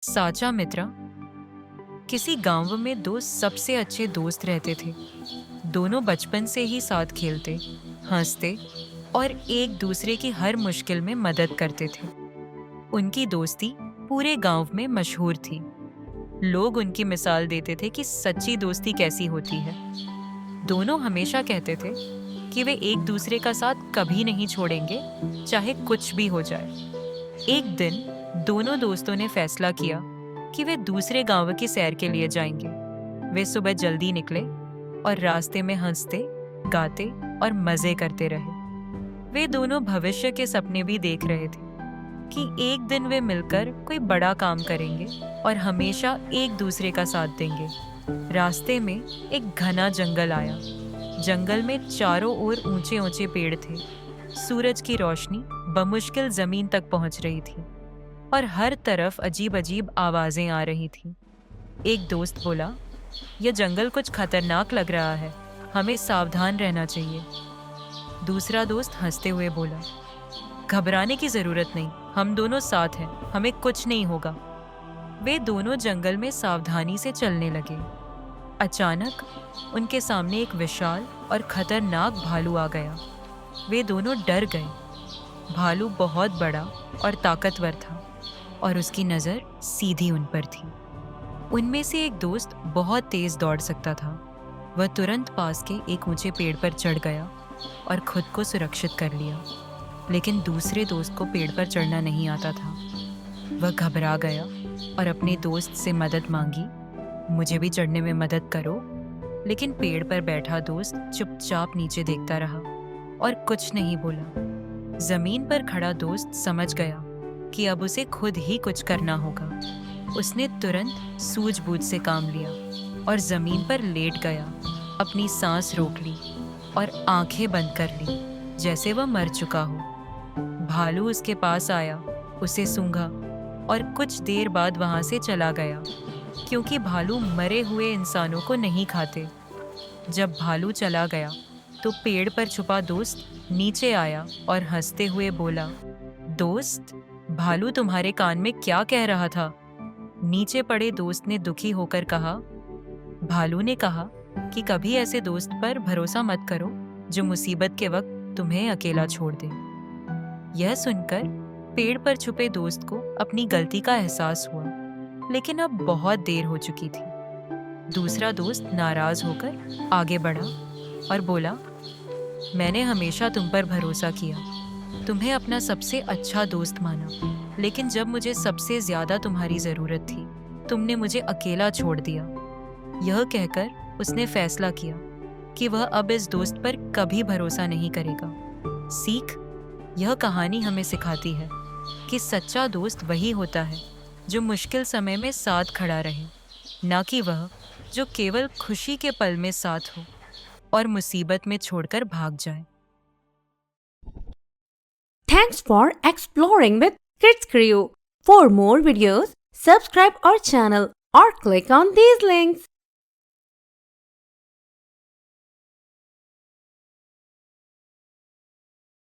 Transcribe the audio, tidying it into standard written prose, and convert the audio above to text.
साचा मित्र। किसी गांव में दो सबसे अच्छे दोस्त रहते थे। दोनों बचपन से ही साथ खेलते, हंसते और एक दूसरे की हर मुश्किल में मदद करते थे। उनकी दोस्ती पूरे गांव में मशहूर थी। लोग उनकी मिसाल देते थे कि सच्ची दोस्ती कैसी होती है। दोनों हमेशा कहते थे कि वे एक दूसरे का साथ कभी नहीं छोड़ेंगे, चाहे कुछ भी हो जाए। एक दिन दोनों दोस्तों ने फैसला किया कि वे दूसरे गांव की सैर के लिए जाएंगे। वे सुबह जल्दी निकले और रास्ते में हंसते, गाते और मजे करते रहे। वे दोनों भविष्य के सपने भी देख रहे थे कि एक दिन वे मिलकर कोई बड़ा काम करेंगे और हमेशा एक दूसरे का साथ देंगे। रास्ते में एक घना जंगल आया। जंगल में चारों ओर ऊंचे ऊंचे पेड़ थे। सूरज की रोशनी बमुश्किल जमीन तक पहुंच रही थी और हर तरफ अजीब अजीब आवाजें आ रही थीं। एक दोस्त बोला, यह जंगल कुछ खतरनाक लग रहा है, हमें सावधान रहना चाहिए। दूसरा दोस्त हंसते हुए बोला, घबराने की जरूरत नहीं, हम दोनों साथ हैं, हमें कुछ नहीं होगा। वे दोनों जंगल में सावधानी से चलने लगे। अचानक उनके सामने एक विशाल और खतरनाक भालू आ गया। वे दोनों डर गए। भालू बहुत बड़ा और ताकतवर था और उसकी नज़र सीधी उन पर थी। उनमें से एक दोस्त बहुत तेज दौड़ सकता था। वह तुरंत पास के एक ऊंचे पेड़ पर चढ़ गया और खुद को सुरक्षित कर लिया। लेकिन दूसरे दोस्त को पेड़ पर चढ़ना नहीं आता था। वह घबरा गया और अपने दोस्त से मदद मांगी, मुझे भी चढ़ने में मदद करो। लेकिन पेड़ पर बैठा दोस्त चुपचाप नीचे देखता रहा और कुछ नहीं बोला। जमीन पर खड़ा दोस्त समझ गया कि अब उसे खुद ही कुछ करना होगा। उसने तुरंत सूझबूझ से काम लिया और जमीन पर लेट गया, अपनी सांस रोक ली और आंखें बंद कर ली, जैसे वह मर चुका हो। भालू उसके पास आया, उसे सूंघा और कुछ देर बाद वहां से चला गया, क्योंकि भालू मरे हुए इंसानों को नहीं खाते। जब भालू चला गया तो पेड़ पर छुपा दोस्त नीचे आया और हंसते हुए बोला, दोस्त, भालू तुम्हारे कान में क्या कह रहा था? नीचे पड़े दोस्त ने दुखी होकर कहा, भालू ने कहा कि कभी ऐसे दोस्त पर भरोसा मत करो जो मुसीबत के वक्त तुम्हें अकेला छोड़ दे। यह सुनकर पेड़ पर छुपे दोस्त को अपनी गलती का एहसास हुआ, लेकिन अब बहुत देर हो चुकी थी। दूसरा दोस्त नाराज होकर आगे बढ़ा और बोला, मैंने हमेशा तुम पर भरोसा किया, तुम्हें अपना सबसे अच्छा दोस्त माना, लेकिन जब मुझे सबसे ज्यादा तुम्हारी जरूरत थी, तुमने मुझे अकेला छोड़ दिया। यह कहकर उसने फैसला किया कि वह अब इस दोस्त पर कभी भरोसा नहीं करेगा। सीख, यह कहानी हमें सिखाती है कि सच्चा दोस्त वही होता है जो मुश्किल समय में साथ खड़ा रहे, ना कि वह जो केवल खुशी के पल में साथ हो और मुसीबत में छोड़कर भाग जाए। Thanks for exploring with Kids Crew. For more videos, subscribe our channel or click on these links.